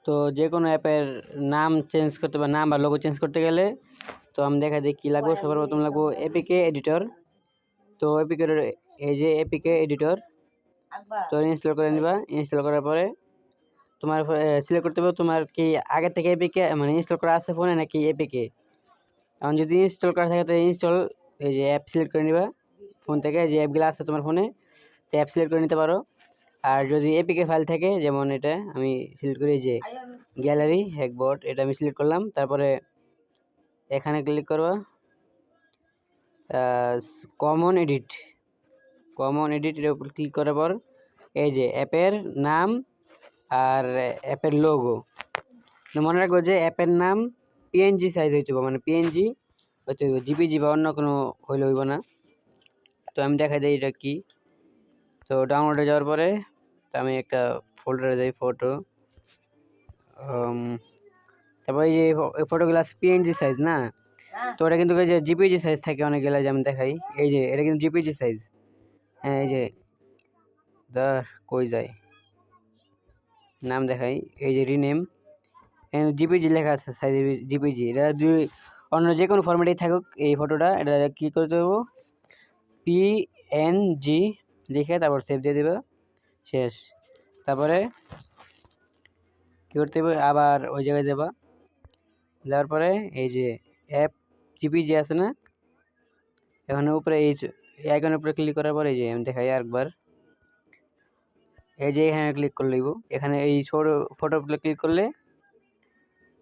তো যে কোনো অ্যাপের নাম চেঞ্জ করতে বা নাম বা লোগো চেঞ্জ করতে গেলে তো আমি দেখা দিই কী লাগবে। সবার প্রথম লাগবো এপিকে এডিটর। তো এপিকের এই যে এপিকে এডিটর তো ইনস্টল করে নিবা। ইনস্টল করার পরে তোমার সিলেক্ট করতে হবে তোমার কি আগে থেকে এপিকে মানে ইনস্টল করা আছে ফোনে নাকি এপিকে। এখন যদি ইনস্টল করা থাকে তো ইনস্টল এই যে অ্যাপ সিলেক্ট করে নিবা ফোন থেকে, যে অ্যাপগুলো আছে তোমার ফোনে তো অ্যাপ সিলেক্ট করে নিতে পারো। আর যদি এপিকে ফাইল থাকে, যেমন এটা আমি সিলেক্ট করি যে গ্যালারি হ্যাকবট, এটা আমি সিলেক্ট করলাম। তারপরে এখানে ক্লিক করবা কমন এডিট এর উপর ক্লিক করার পর এই যে অ্যাপের নাম আর অ্যাপের লোগো মনে রাখবো যে অ্যাপের নাম পিএনজি সাইজ হইতে হবে, মানে পিএনজি হইতে হবে, জিপিজি বা অন্য কোনো হইলে হইব না। তো আমি দেখা যায় এটা কি। তো ডাউনলোডে যাওয়ার পরে তো আমি একটা ফোল্ডারে যাই ফটো, তারপরে এই যে ফটোগুলো আছে পিএনজি সাইজ না, তো এটা কিন্তু এই যে জিপিজি সাইজ থাকে অনেকগুলো, যে আমি দেখাই এই যে এটা কিন্তু জিপিজি সাইজ। হ্যাঁ এই যে কই যায় নাম দেখাই, এই যে রিনেম জিপিজি লেখা আছে সাইজ জিপিজি। এটা অন্য যে কোনো ফরম্যাটেই থাকুক এই ফটোটা, এটা কি করতে হবে পিএনজি লিখে তারপর সেভ দিয়ে দেবে, শেষ। তারপরে কি করতে হবে আবার ওই জায়গায় যাবা, যাওয়ার পরে এই যে অ্যাপ জিপিজি আছে না, এখানে উপরে এই আইকনের উপরে ক্লিক করার পরে এই যে আমি দেখাই আরেকবার, এই যে এখানে ক্লিক করে লইব। এখানে এই ছোট ফটো ক্লিক করলে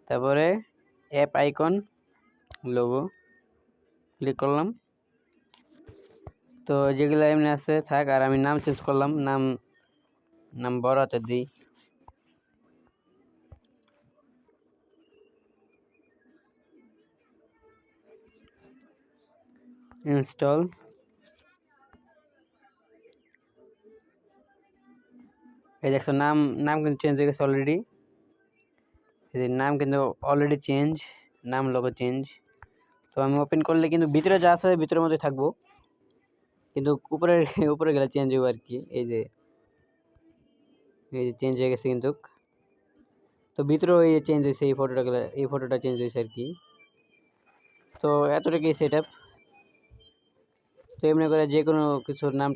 তারপরে অ্যাপ আইকন লোগো ক্লিক করলাম। তো যেগুলো এমনি আছে থাক, আর আমি নাম চেঞ্জ করলাম, নাম বড় হাতে দিই। ইনস্টল, এই দেখো নাম কিন্তু চেঞ্জ হয়ে গেছে অলরেডি। এই যে নাম কিন্তু অলরেডি চেঞ্জ, নাম লোগো চেঞ্জ। তো আমি ওপেন করলে কিন্তু ভিতরে যা আছে ভিতরের মধ্যে থাকবো, কিন্তু উপরে গেলে চেঞ্জ হবে আর কি। এই যে চেঞ্জ হয়ে গেছে কিন্তু, তো ভিতরেও এই চেঞ্জ হয়েছে, এই ফটোটা চেঞ্জ হয়েছে আর কি। তো এতটুকুই সেট আপ। তো এমনি করে যে কোনো কিছুর নাম